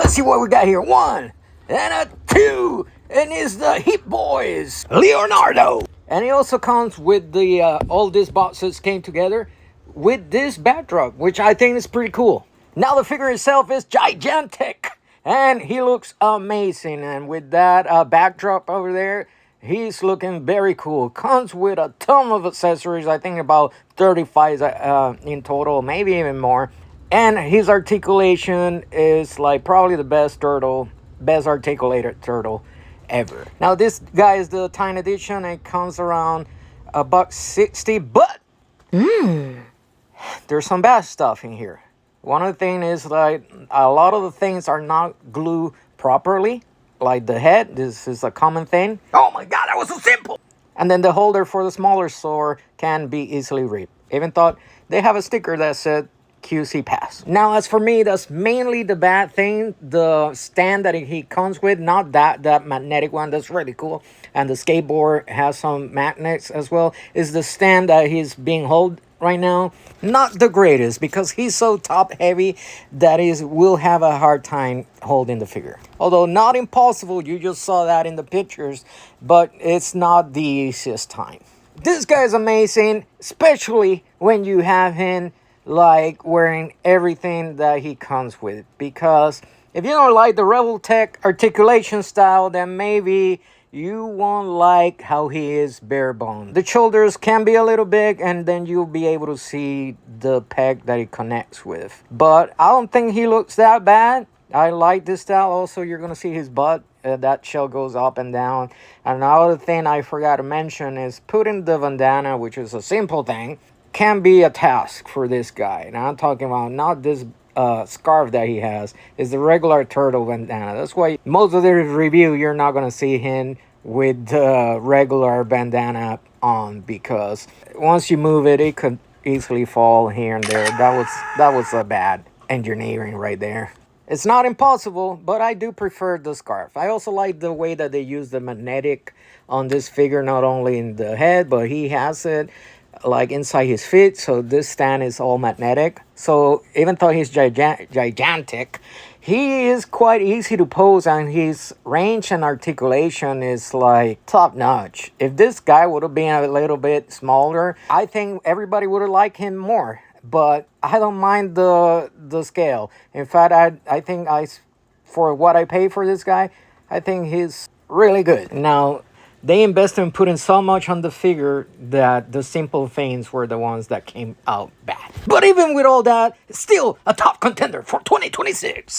Let's see what we got here. 1 and a 2, and it's the Heat Boys, Leonardo. And it also comes with the all these boxes came together with this backdrop, which I think is pretty cool. Now the figure itself is gigantic, and he looks amazing. And with that backdrop over there, he's looking very cool. Comes with a ton of accessories. I think about 35 in total, maybe even more. And his articulation is like probably the best articulated turtle ever. Now this guy is the Tiny Edition. It comes around $160, but there's some bad stuff in here. One of the things is like a lot of the things are not glued properly. Like the head, this is a common thing. Oh my god, that was so simple! And then the holder for the smaller sword can be easily ripped. Even thought they have a sticker that said QC pass. Now as for me, that's mainly the bad thing. The stand that he comes with, not that magnetic one, that's really cool. And the skateboard has some magnets as well. Is the stand that he's being held right now not the greatest, because he's so top heavy that will have a hard time holding the figure. Although not impossible, you just saw that in the pictures, but it's not the easiest time. This guy is amazing, especially when you have him like wearing everything that he comes with, because if you don't like the Rebel Tech articulation style, then maybe you won't like how he is bare bone. The shoulders can be a little big, and then you'll be able to see the peg that it connects with. But I don't think he looks that bad. I like this style. Also, you're going to see his butt. That shell goes up and down. Another thing I forgot to mention is putting the bandana, which is a simple thing, can be a task for this guy. And I'm talking about not this scarf that he has, is the regular turtle bandana. That's why most of the review you're not gonna see him with the regular bandana on, because once you move it, it could easily fall here and there. That was a bad engineering right there. It's not impossible, but I do prefer the scarf. I also like the way that they use the magnetic on this figure, not only in the head, but he has it like inside his feet, so this stand is all magnetic. So even though he's gigantic, he is quite easy to pose, and his range and articulation is like top notch. If this guy would have been a little bit smaller, I think everybody would have liked him more. But I don't mind the scale. In fact, I think for what I pay for this guy, I think he's really good. Now, they invested in putting so much on the figure that the simple things were the ones that came out bad. But even with all that, it's still a top contender for 2026.